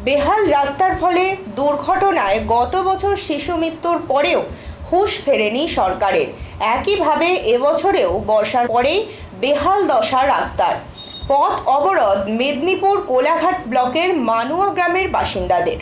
বেহাল রাস্তার ফলে দুর্ঘটনায় গত বছর শিশু মৃত্যুর পরেও হুঁশ ফেরেনি সরকারের। একইভাবে এবছরেও বর্ষার পরেই বেহাল দশা রাস্তার। পথ অবরোধ মেদিনীপুর কোলাঘাট ব্লকের মানুয়া গ্রামের বাসিন্দাদের।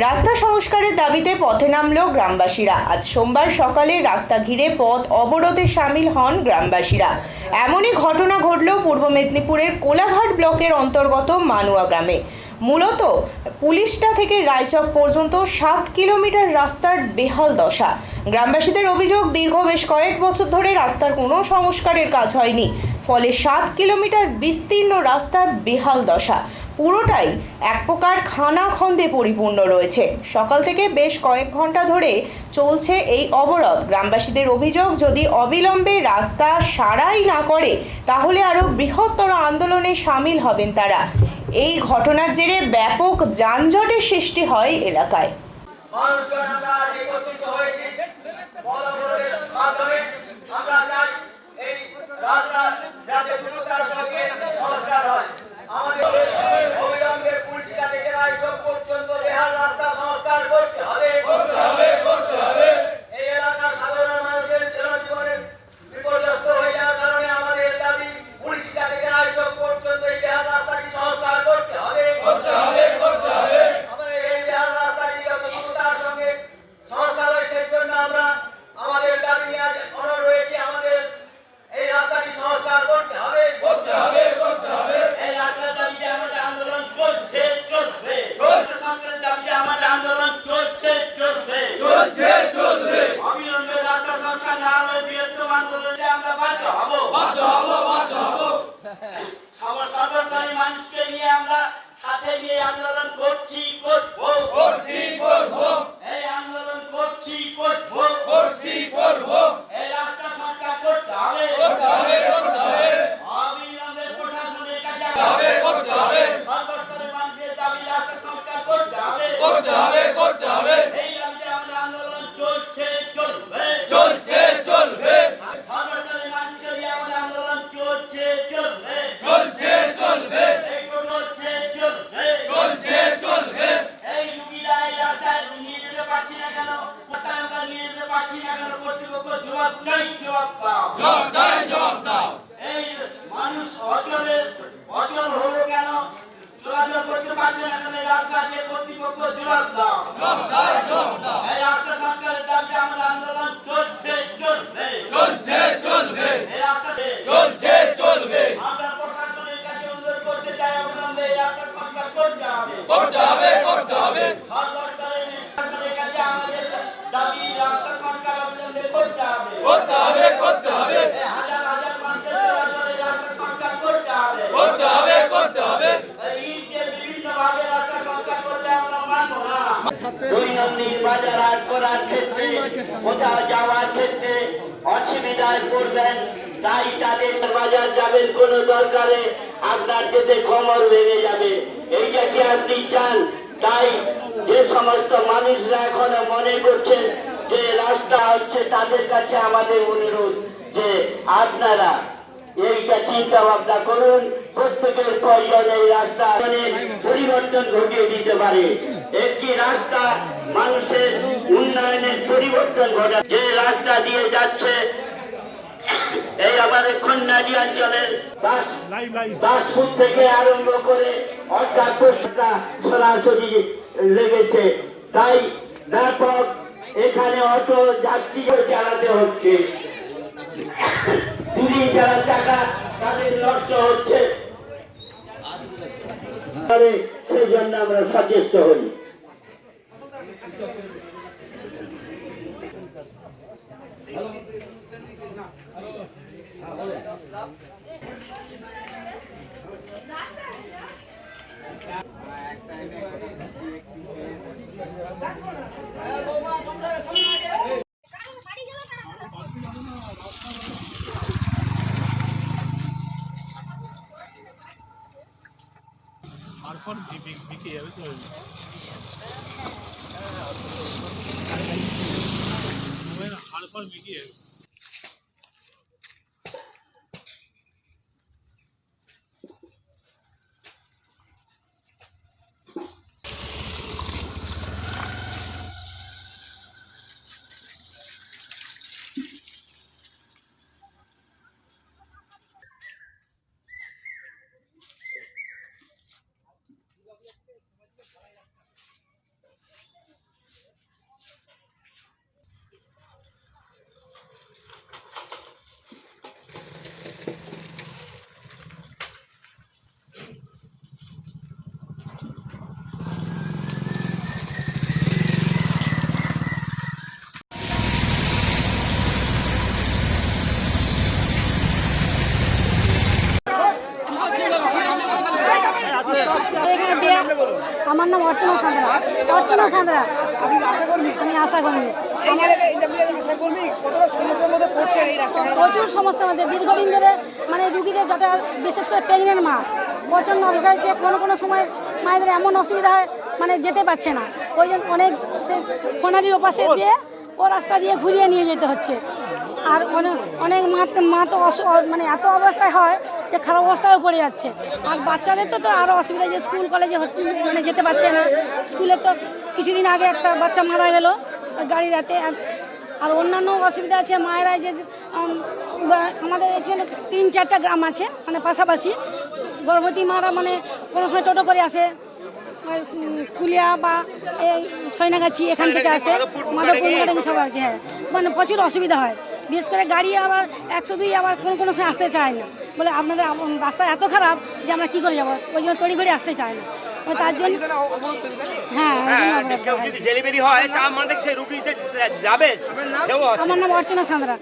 রাস্তা সংস্কারের দাবিতে পথে নামল গ্রামবাসীরা। আজ সোমবার সকালে রাস্তা ঘিরে পথ অবরোধে সামিল হন গ্রামবাসীরা। এমনই ঘটনা ঘটল পূর্ব মেদিনীপুরের কোলাঘাট ব্লকের অন্তর্গত মানুয়া গ্রামে। মূলত পুলিশটা থেকে রায়চক পর্যন্ত 7 কিলোমিটার রাস্তার বেহাল দশা। গ্রামবাসীদের অভিযোগ, দীর্ঘ বেশ কয়েক বছর ধরে রাস্তার কোনো সংস্কারের কাজ হয়নি, ফলে 7 কিলোমিটার বিস্তীর্ণ রাস্তার বেহাল দশা। পুরোটাই এক প্রকার খানাখন্দে পরিপূর্ণ রয়েছে। সকাল থেকে বেশ কয়েক ঘন্টা ধরে চলছে এই অবরোধ। গ্রামবাসীদের অভিযোগ, যদি অবিলম্বে রাস্তা সারাই না করে তাহলে আরও বৃহত্তর আন্দোলনে সামিল হবেন তারা। এই ঘটনার জেরে ব্যাপক যানজটের সৃষ্টি হয় এলাকায়। মানুষকে নিয়ে আমরা সাথে নিয়ে আন্দোলন করছি, এই আন্দোলন করছি, এই রাস্তা সংস্কার করতে হবে, অবিলম্বে প্রশাসনের কাছে সর্বস্তরের মানুষের দাবি রাস্তা সংস্কার করতে হবে। এই দাবিতে আমাদের আন্দোলন চলছে, চলবে। সর্বস্তরের মানুষকে নিয়ে আমাদের আন্দোলন চলছে, চলবে। এই রুগীরা এই রাস্তায় নিয়ে যেতে পারছি না কেন, কোথায় আমরা নিয়ে যেতে পারছি না কেন, কর্তৃপক্ষ জবাব দাও। এই মানুষ অচল হলো কেন, চলাচল করতে পারছে না কেন, এই রাস্তাকে কর্তৃপক্ষ জবাব দাও। এই রাস্তা সংস্কারের দাবিতে আমাদের আন্দোলন চলছে, চলবে। এই রাস্তাতে আমরা প্রশাসনের কাছে অনুরোধ করতে চাই, অবিলম্বে এই রাস্তা সংস্কার করতে হবে। সর্বস্তরের প্রশাসনের কাছে আমাদের দাবি রাস্তা সংস্কার অবিলম্বে করতে হবে। হাজার হাজার মানুষের চলাচলে রাস্তা সংস্কার করতে হবে। এই ইটের বিভিন্ন ভাগে রাস্তা সংস্কার করলে আমরা মানব না। দৈনন্দিন বাজার হাট করার ক্ষেত্রে, কোথাও যাওয়ার ক্ষেত্রে অসুবিধায় পড়বেন, তাই তাদের বাজার যাবেন কোনো দরকারে আপনার যেতে কোমর ভেঙে যাবে। এইটা কি আপনি চান? তাই যে সমস্ত মানুষরা এখনো মনে করছেন যে রাস্তা হচ্ছে, তাদের কাছে আমাদের অনুরোধ যে আপনারা এইটা চিন্তা ভাবনা করুন। প্রত্যেকের প্রয়োজন এই রাস্তা পরিবর্তন ঘটিয়ে দিতে পারে। একটি রাস্তা মানুষের উন্নয়নের পরিবর্তন ঘটায়। যে রাস্তা দিয়ে যাচ্ছে এই আমাদের কন্যাদি অঞ্চলের দাসপুর থেকে আরম্ভ করে অর্থাৎ সরাসরি লেগেছে, তাই ব্যাপক এখানে অটো যাত্রী চালাতে হচ্ছে। দুদিন যারা টাকা তাদের নষ্ট হচ্ছে, সেই জন্য আমরা সচেষ্ট হই। আর বিকে যাবে আর বিকে যাবে। অর্চনা সাঁতরা। আপনি আশা কর্মী? আমি আশা করি এই জায়গায় এই আপনি আশা কর্মী কতটা সমস্যার মধ্যে পড়ছেন এই রাস্তায়? প্রচুর সমস্যার মধ্যে দীর্ঘদিন ধরে মানে রুগীদের যত বিশেষ করে প্রেগনেন্ট মা প্রচণ্ড অবস্থা হচ্ছে। কোনো সময় মায়েদের এমন অসুবিধা হয় মানে যেতে পারছে না, ওই জন্য অনেক ফোনারির ওপাশে দিয়ে ও রাস্তা দিয়ে ঘুরিয়ে নিয়ে যেতে হচ্ছে। আর অনেক মা তো মানে এত অবস্থায় হয় যে খারাপ অবস্থায় পড়ে যাচ্ছে। আর বাচ্চাদের তো আরও অসুবিধা, যে স্কুল কলেজে মানে যেতে পারছে না। স্কুলে তো কিছুদিন আগে একটা বাচ্চা মারা গেল গাড়ি রাতে। আর অন্যান্য অসুবিধা আছে মায়েরা যে আমাদের এখানে 3-4টা গ্রাম আছে মানে পাশাপাশি, গর্ভবতী মারা মানে কোনো সময় টোটো করে আসে, কুলিয়া বা এই সয়নাগাছি এখান থেকে আসে, মাধবপুর সব আর কি। হ্যাঁ, মানে প্রচুর অসুবিধা হয়। বিশেষ করে গাড়ি আবার 102 আবার কোনো সময় আসতে চায় না, বলে আপনাদের রাস্তা এত খারাপ যে আমরা কী করে যাবো, ওই জন্য তড়িঘড়ি আসতে চায় না। তার জন্য হ্যাঁ, ডেলিভারি হয় তার মানে সেই রুগী যাবে। আমার নাম অর্চনা সাঁতরা।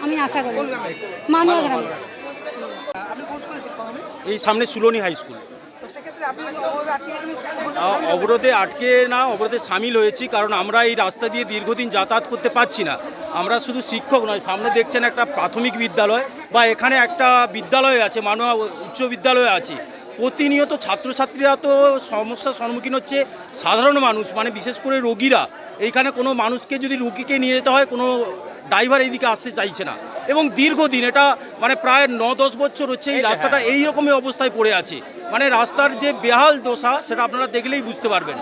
আমি আশা করি মানুয়া গ্রামে। এই সামনে সুলনি হাই স্কুল। অবরোধে সামিল হয়েছি, কারণ আমরা এই রাস্তা দিয়ে দীর্ঘদিন যাতায়াত করতে পারছি না। আমরা শুধু শিক্ষক নয়, সামনে দেখছেন একটা প্রাথমিক বিদ্যালয় বা এখানে একটা বিদ্যালয় আছে, মানুয়া উচ্চ বিদ্যালয় আছে। প্রতিনিয়ত ছাত্রছাত্রীরা তো সমস্যার সম্মুখীন হচ্ছে, সাধারণ মানুষ মানে বিশেষ করে রোগীরা। এইখানে কোনো মানুষকে যদি রোগীকে নিয়ে যেতে হয়, কোনো ড্রাইভার এইদিকে আসতে চাইছে না। এবং দীর্ঘদিন এটা মানে প্রায় 9-10 বছর হচ্ছে এই রাস্তাটা এই রকমের অবস্থায় পড়ে আছে। মানে রাস্তার যে বেহাল দশা সেটা আপনারা দেখলেই বুঝতে পারবেন।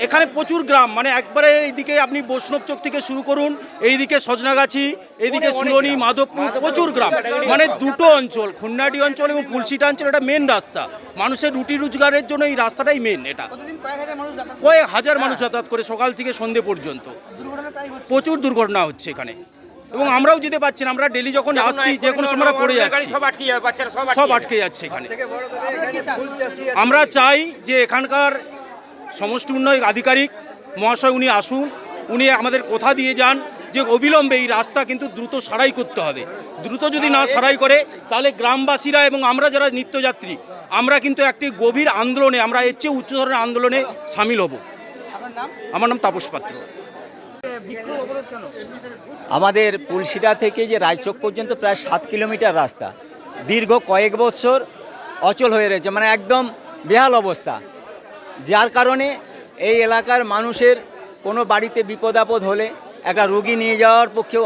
এখানে প্রচুর গ্রাম, মানে একবারে এইদিকে আপনি বৈষ্ণব চক থেকে শুরু করুন, এইদিকে সজনাগাছি, এইদিকে সুলনি, মাধবপুর, প্রচুর গ্রাম। মানে দুটো অঞ্চল, খুন্নাটি অঞ্চল এবং পুলসিটা অঞ্চল, এটা মেন রাস্তা। মানুষের রুটি রোজগারের জন্য এই রাস্তাটাই মেন। এটা কয়েক হাজার মানুষ যাতায়াত করে সকাল থেকে সন্ধে পর্যন্ত। প্রচুর দুর্ঘটনা হচ্ছে এখানে, এবং আমরাও যেতে পারছি না। আমরা ডেলি যখন আসছি যে কোনো সময় আমরা পড়ে যাচ্ছি, সব আটকে যাচ্ছে এখানে। আমরা চাই যে এখানকার সমষ্টি উন্নয়ন আধিকারিক মহাশয় উনি আসুন, উনি আমাদের কথা দিয়ে যান যে অবিলম্বে এই রাস্তা কিন্তু দ্রুত সারাই করতে হবে। দ্রুত যদি না সারাই করে তাহলে গ্রামবাসীরা এবং আমরা যারা নিত্যযাত্রী আমরা কিন্তু একটি গভীর আন্দোলনে, আমরা এর চেয়ে উচ্চ ধরনের আন্দোলনে সামিল হব। আমার নাম তাপস পাত্র। আমাদের পুলসিটা থেকে যে রায়চক পর্যন্ত প্রায় 7 কিলোমিটার রাস্তা দীর্ঘ কয়েক বছর অচল হয়ে রয়েছে, মানে একদম বেহাল অবস্থা। যার কারণে এই এলাকার মানুষের কোনো বাড়িতে বিপদ আপদ হলে একটা রুগী নিয়ে যাওয়ার পক্ষেও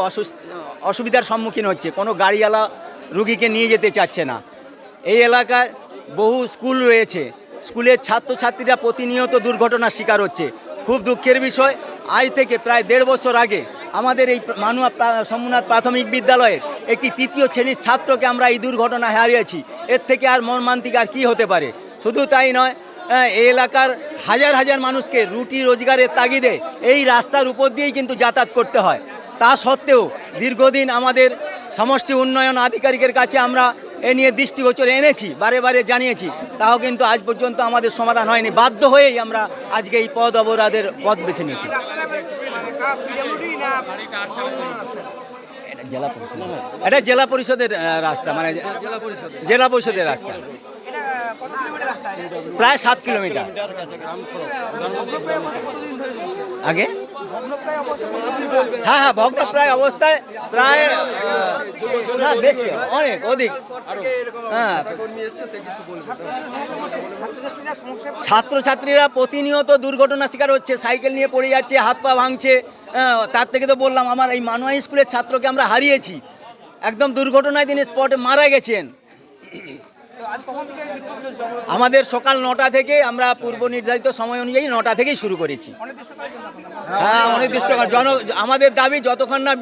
অসুবিধার সম্মুখীন হচ্ছে। কোনো গাড়িওয়ালা রুগীকে নিয়ে যেতে চাচ্ছে না। এই এলাকায় বহু স্কুল রয়েছে, স্কুলের ছাত্রছাত্রীরা প্রতিনিয়ত দুর্ঘটনার শিকার হচ্ছে। খুব দুঃখের বিষয়, আজ থেকে প্রায় 1.5 বছর আগে আমাদের এই মানুয়া সোমনাথ প্রাথমিক বিদ্যালয়ের একটি 3য় শ্রেণীর ছাত্রকে আমরা এই দুর্ঘটনায় হারিয়েছি। এর থেকে আর মর্মান্তিক আর কী হতে পারে। শুধু তাই নয়, এই এলাকার হাজার হাজার মানুষকে রুটি রোজগারের তাগিদে এই রাস্তার উপর দিয়েই কিন্তু যাতায়াত করতে হয়। তা সত্ত্বেও দীর্ঘদিন আমাদের সমষ্টি উন্নয়ন আধিকারিকের কাছে আমরা এ নিয়ে দৃষ্টিগোচরে এনেছি, বারে বারে জানিয়েছি, তাও কিন্তু আজ পর্যন্ত আমাদের সমাধান হয়নি। বাধ্য হয়েই আমরা আজকে এই পথ অবরোধের পথ বেছে নিয়েছি। এটা জেলা পরিষদের রাস্তা, মানে জেলা পরিষদের রাস্তা, প্রায় 7 কিলোমিটার আগে। হ্যাঁ, ভগ্নপ্রায় অবস্থায় প্রায় না বেশি, অনেক অধিক। হ্যাঁ, ছাত্রছাত্রীরা প্রতিনিয়ত দুর্ঘটনা শিকার হচ্ছে, সাইকেল নিয়ে পড়ে যাচ্ছে, হাত পা ভাঙছে। তার থেকে তো বললাম, আমার এই মানুয়া স্কুলের ছাত্রকে আমরা হারিয়েছি, একদম দুর্ঘটনায় তিনি স্পটে মারা গেছেন। আমাদের সকাল 9টা থেকে আমরা পূর্ব নির্ধারিত সময় অনুযায়ী 9টা থেকেই শুরু করেছি। হ্যাঁ, অনির্দিষ্ট আমাদের দাবি, যতক্ষণ না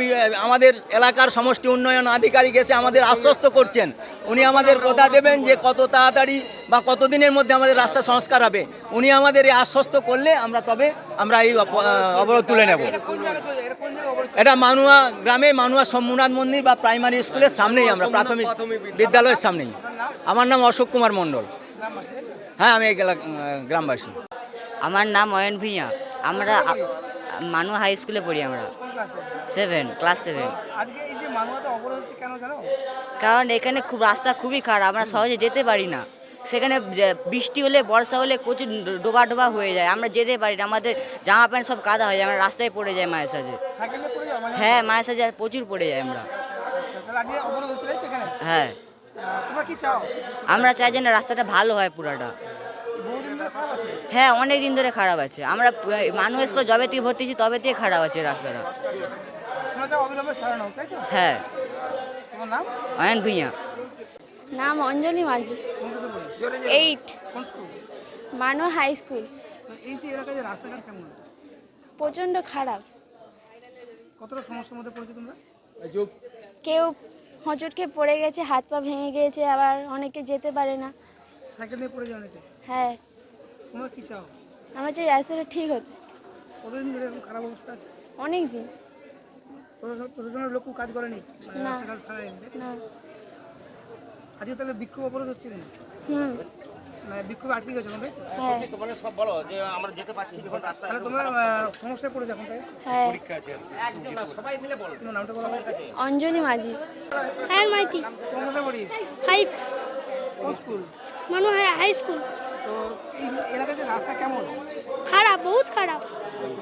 আমাদের এলাকার সমষ্টি উন্নয়ন আধিকারিক এসে আমাদের আশ্বস্ত করছেন, উনি আমাদের কথা দেবেন যে কত তাড়াতাড়ি বা কতদিনের মধ্যে আমাদের রাস্তা সংস্কার হবে। উনি আমাদের এই আশ্বস্ত করলে আমরা এই অবরোধ তুলে নেব। এটা মানুয়া গ্রামে মানুয়া সোমনাথ মন্দির বা প্রাইমারি স্কুলের সামনেই, আমরা প্রাথমিক বিদ্যালয়ের সামনেই। আমার নাম অশোক কুমার মণ্ডল। হ্যাঁ, আমি এই গ্রামবাসী। আমার নাম অয়ন ভূঁইয়া। আমরা মানুয়া হাই স্কুলে পড়ি, আমরা ক্লাস 7। কারণ এখানে রাস্তা খুবই খারাপ, আমরা সহজে যেতে পারি না। সেখানে বৃষ্টি হলে বর্ষা হলে প্রচুর ডোবা ডোবা হয়ে যায়, আমরা যেতে পারি না, আমাদের জামা প্যান্ট সব কাদা হয়ে যায়, আমরা রাস্তায় পড়ে যাই মায়ের সাজে। সাইকেলে পড়ে যাও মানে? হ্যাঁ, মায়ের সাজে প্রচুর পড়ে যাই আমরা। তাহলে আগে অবরোধ হচ্ছে তাই তো এখানে? হ্যাঁ, তোমরা কি চাও? আমরা চাই যে না রাস্তাটা ভালো হয় পুরাটা। বহুদিন ধরে খারাপ আছে? হ্যাঁ, অনেক দিন ধরে খারাপ আছে, আমরা মানুষ স্কুলে যবে থেকে ভর্তি হয়েছি তবে থেকে খারাপ আছে রাস্তাটা। তোমরা তো অবিলম্বে সারানো তাই তো? হ্যাঁ, তোমার নাম? অয়ন ভূঁইয়া। নাম অঞ্জলি মাঝি, কোন স্কুলে পড়ি? 8 কোন স্কুল? মানো হাই স্কুল। তো এই যে এলাকায় যে রাস্তাঘাট কেমন? প্রচণ্ড খারাপ, কতটা সমস্যার মধ্যে পড়েছো তোমরা? কেউ হোঁচট খেয়ে পড়ে গেছে, হাত পা ভেঙে গিয়েছে, আবার অনেকে যেতে পারে না। সাইকেল নিয়ে পড়ে যাও অনেকে। হ্যাঁ, তোমরা কি চাও? আমরা চাই রাস্তাটা ঠিক হতে। কতদিন ধরে এরকম খারাপ অবস্থা আছে? অনেক দিন। প্রশাসনের লোক কাজ করেনি মানে না। রাস্তাঘাট সারায়নি? না। আজকে তাহলে বিক্ষোভ অবরোধ হচ্ছে কেন? হুম। মানে বিক্ষোভ আটকে গেছে আমাদের? হ্যাঁ। তোমাকে সব বলো যে আমরা যেতে পারছি যখন রাস্তা তাহলে তোমরা সমস্যায় পড়ে যাও এখন তাই? হ্যাঁ। সবাই মিলে বলো। তোমার নামটা বলো আমাকে। অঞ্জলি মাঝি। সায়ন মাইতি, কোন ক্লাসে পড়িস? 5 কোন স্কুল? মানু হাই স্কুল। তো এই এলাকায় যে রাস্তা কেমন? খারাপ, বহুত খারাপ।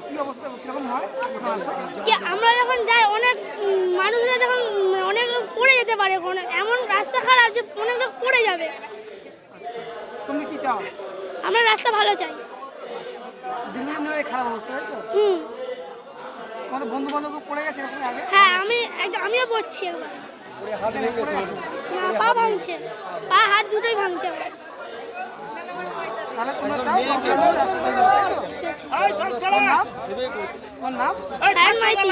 কি অবস্থা কিরকম হয় যখন আসো? কি আমরা যখন যাই অনেক মানুষরা যখন অনেক লোক পড়ে যেতে পারে, ওখানে এমন রাস্তা খারাপ যে অনেক লোক পড়ে যাবে। তুমি কি চাও? আমরা রাস্তা ভালো চাই। দীর্ঘদিন ধরে এই খারাপ অবস্থা তাই তো? হুম। তোমাদের বন্ধু বান্ধব পড়ে গেছে এরকম আগে? হ্যাঁ, আমিও পড়ছি একবার। পড়ে গেছে? না, পা ভাঙছে, পা হাত দুটোই ভাঙছে আমার। তাহলে তোমরা চাও সরকারের রাস্তা তৈরি করতে? ঠিক আছে। তোমার নাম? তোমার নাম? সায়ন মাইতি।